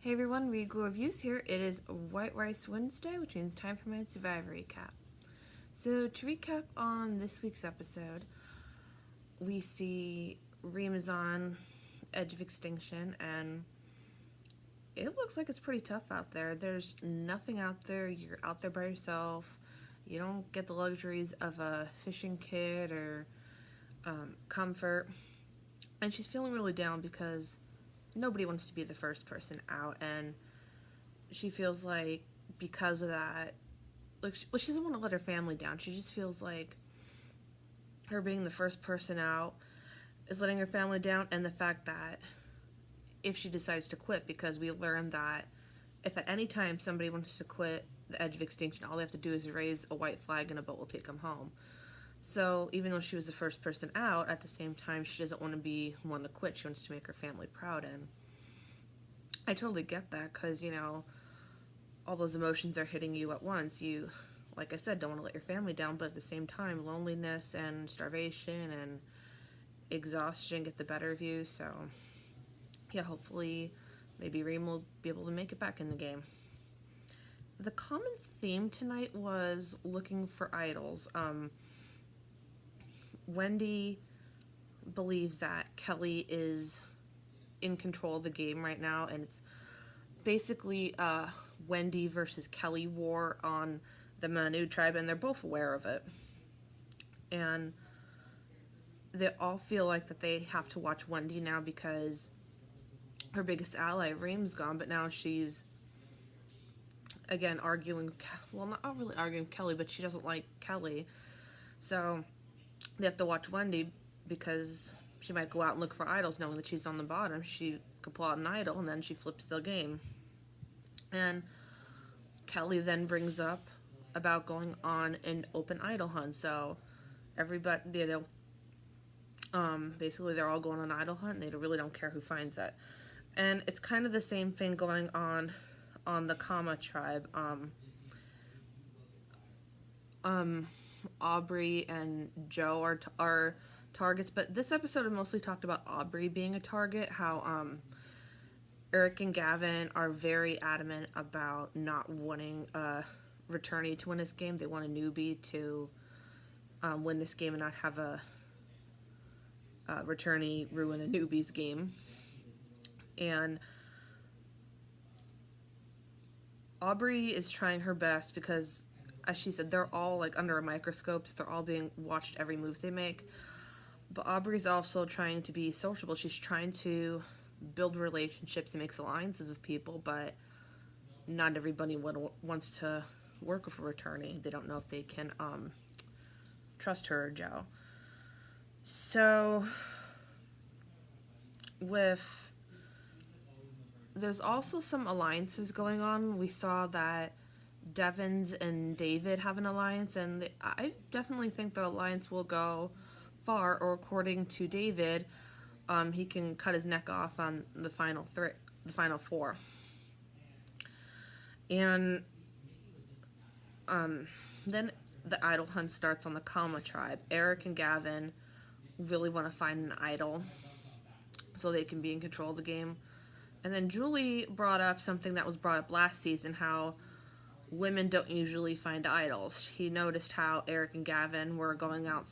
Hey everyone, Regal Reviews here. It is White Rice Wednesday, which means time for my Survivor recap. So, to recap on this week's episode, we see Reem is on edge of extinction, and it looks like it's pretty tough out there. There's nothing out there. You're out there by yourself. You don't get the luxuries of a fishing kit or comfort. And she's feeling really down because nobody wants to be the first person out, and she feels like because of that, she doesn't want to let her family down. She just feels like her being the first person out is letting her family down, and the fact that if she decides to quit, because we learned that if at any time somebody wants to quit the edge of extinction, all they have to do is raise a white flag and a boat will take them home. So even though she was the first person out, at the same time, she doesn't want to be one to quit. She wants to make her family proud, and I totally get that because, all those emotions are hitting you at once. You, like I said, don't want to let your family down, but at the same time, loneliness and starvation and exhaustion get the better of you. So, yeah, hopefully, maybe Reem will be able to make it back in the game. The common theme tonight was looking for idols. Wendy believes that Kelly is in control of the game right now, and it's basically Wendy versus Kelly war on the Manu tribe, and they're both aware of it. And they all feel like that they have to watch Wendy now because her biggest ally, Reem's gone, but now she's, again, arguing, well, not really arguing with Kelly, but she doesn't like Kelly. So they have to watch Wendy because she might go out and look for idols knowing that she's on the bottom. She could pull out an idol, and then she flips the game. And Kelly then brings up about going on an open idol hunt. So everybody, basically they're all going on an idol hunt, and they really don't care who finds it. And it's kind of the same thing going on the Kama tribe. Aubrey and Joe are targets, but this episode mostly talked about Aubrey being a target. How Eric and Gavin are very adamant about not wanting a returnee to win this game. They want a newbie to win this game and not have a returnee ruin a newbie's game. And Aubrey is trying her best because, as she said, they're all like under a microscope, so they're all being watched every move they make. But Aubrey's also trying to be sociable. She's trying to build relationships and makes alliances with people, but not everybody wants to work with a returnee. They don't know if they can trust her or Joe. So there's also some alliances going on. We saw that Devins and David have an alliance, and I definitely think the alliance will go far, or according to David, he can cut his neck off on the final four. And then the idol hunt starts on the Kama tribe. Eric and Gavin really want to find an idol so they can be in control of the game. And then Julie brought up something that was brought up last season, how women don't usually find idols. He noticed how Eric and Gavin were going out,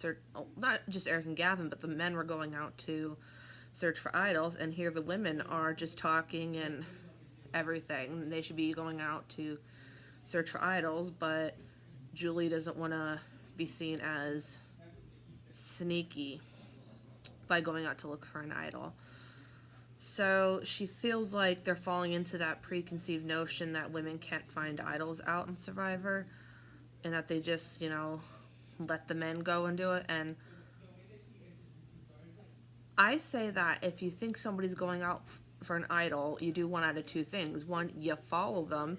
not just Eric and Gavin, but the men were going out to search for idols, and here the women are just talking and everything. They should be going out to search for idols, but Julie doesn't want to be seen as sneaky by going out to look for an idol. So she feels like they're falling into that preconceived notion that women can't find idols out in Survivor, and that they just, let the men go and do it. And I say that if you think somebody's going out for an idol, you do one out of two things. One, you follow them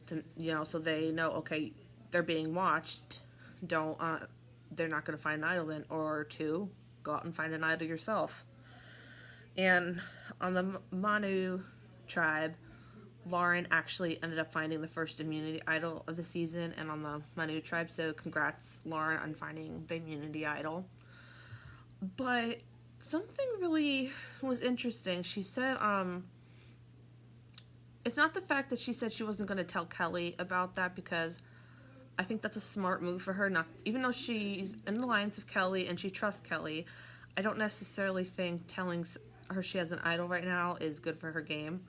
to, so they know, okay, they're being watched. They're not going to find an idol then. Or two, go out and find an idol yourself. And on the Manu tribe, Lauren actually ended up finding the first immunity idol of the season, and on the Manu tribe, so congrats, Lauren, on finding the immunity idol. But something really was interesting. She said it's not the fact that she said she wasn't going to tell Kelly about that, because I think that's a smart move for her. Not even though she's in the alliance of Kelly and she trusts Kelly, I don't necessarily think telling her she has an idol right now is good for her game.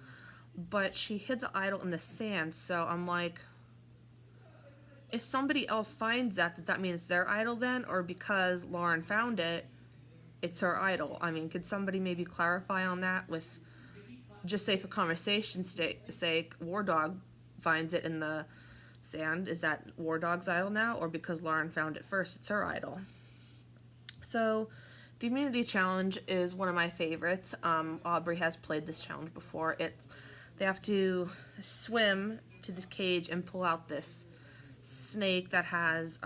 But she hid the idol in the sand, so I'm like, if somebody else finds that, does that mean it's their idol then? Or because Lauren found it, it's her idol? I mean, could somebody maybe clarify on that with, just say for conversation's sake, War Dog finds it in the sand, is that War Dog's idol now? Or because Lauren found it first, it's her idol? So, the immunity challenge is one of my favorites. Aubrey has played this challenge before. They have to swim to this cage and pull out this snake that has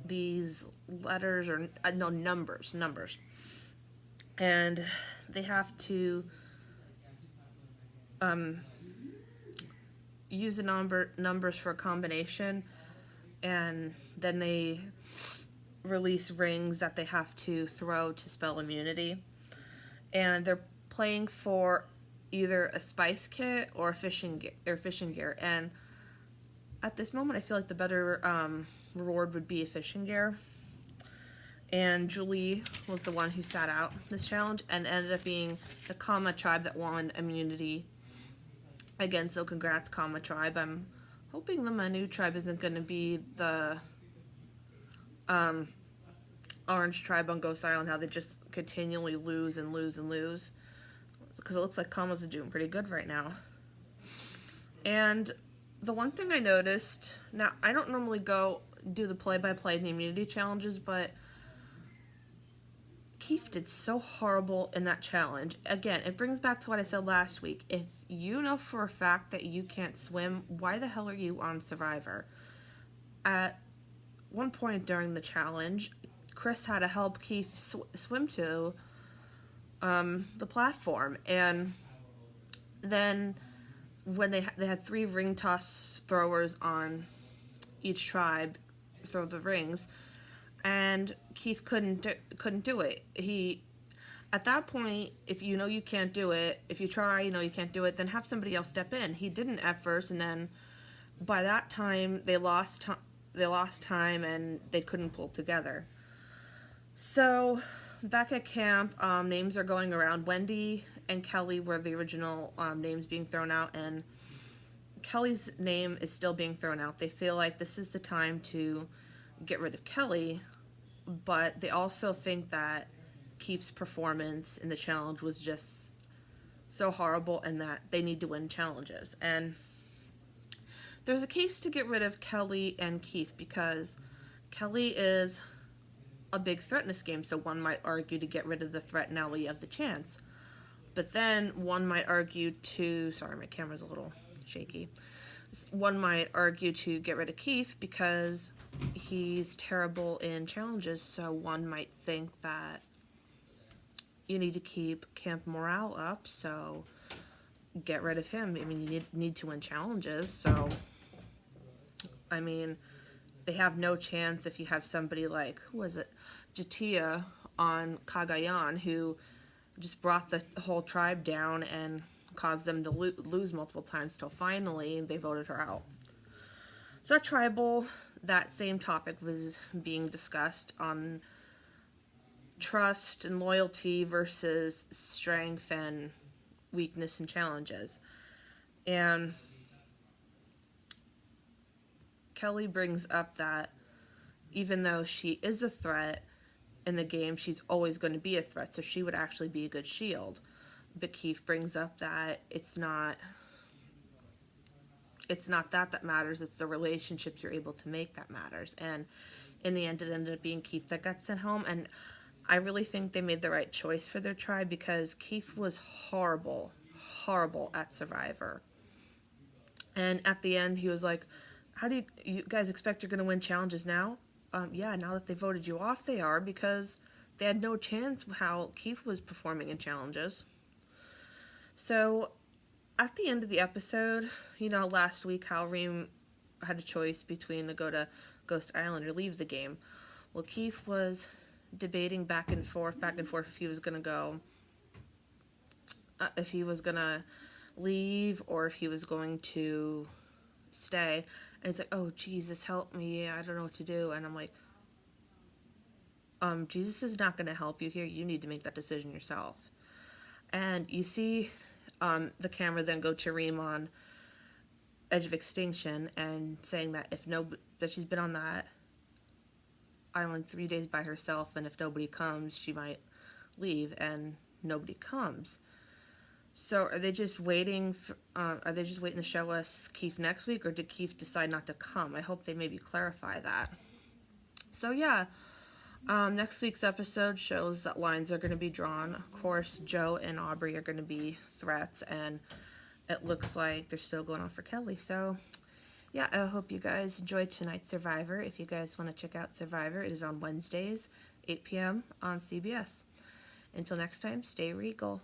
these letters, or no, numbers, and they have to use the numbers for a combination, and then they release rings that they have to throw to spell immunity. And they're playing for either a spice kit or fishing gear. And at this moment, I feel like the better reward would be a fishing gear. And Julie was the one who sat out this challenge and ended up being the Kama tribe that won immunity. Again, so congrats, Kama tribe. I'm hoping the Manu tribe isn't going to be the Orange tribe on Ghost Island, how they just continually lose and lose and lose. Because it looks like Kama's doing pretty good right now. And the one thing I noticed, now I don't normally go do the play-by-play in the immunity challenges, but Keith did so horrible in that challenge. Again, it brings back to what I said last week. If you know for a fact that you can't swim, why the hell are you on Survivor? At one point during the challenge, Chris had to help Keith swim to the platform, and then when they had 3 ring toss throwers on each tribe throw the rings, and Keith couldn't do it. He, at that point, if you know you can't do it, if you try, you know you can't do it, then have somebody else step in. He didn't at first, and then by that time they lost time and they couldn't pull together. So back at camp, names are going around. Wendy and Kelly were the original names being thrown out, and Kelly's name is still being thrown out. They feel like this is the time to get rid of Kelly, but they also think that Keith's performance in the challenge was just so horrible and that they need to win challenges. And there's a case to get rid of Kelly and Keith because Kelly is a big threat in this game, so one might argue to get rid of the threat now you have the chance. But then one might argue to, sorry, my camera's a little shaky. One might argue to get rid of Keith because he's terrible in challenges, so one might think that you need to keep camp morale up, so get rid of him. I mean, you need to win challenges, so I mean, they have no chance if you have somebody like, who was it, Jatia on Cagayan, who just brought the whole tribe down and caused them to lose multiple times till finally they voted her out. So at Tribal, that same topic was being discussed on trust and loyalty versus strength and weakness and challenges. And Kelly brings up that even though she is a threat in the game, she's always going to be a threat, so she would actually be a good shield. But Keith brings up that it's not that matters, it's the relationships you're able to make that matters. And in the end, it ended up being Keith that got sent home, and I really think they made the right choice for their tribe because Keith was horrible at Survivor. And at the end, he was like, how do you guys expect you're going to win challenges now? Yeah, now that they voted you off, they are, because they had no chance how Keith was performing in challenges. So, at the end of the episode, you know, last week how Reem had a choice between to go to Ghost Island or leave the game. Well, Keith was debating back and forth if he was going to go, if he was going to leave or if he was going to stay. And he's like, oh, Jesus, help me. I don't know what to do. And I'm like, Jesus is not going to help you here. You need to make that decision yourself. And you see the camera then go to Reem on Edge of Extinction and saying that that she's been on that island 3 days by herself, and if nobody comes, she might leave, and nobody comes. So are they just waiting? Are they just waiting to show us Keith next week, or did Keith decide not to come? I hope they maybe clarify that. So yeah, next week's episode shows that lines are going to be drawn. Of course, Joe and Aubrey are going to be threats, and it looks like they're still going on for Kelly. So yeah, I hope you guys enjoyed tonight's Survivor. If you guys want to check out Survivor, it is on Wednesdays, 8 p.m. on CBS. Until next time, stay regal.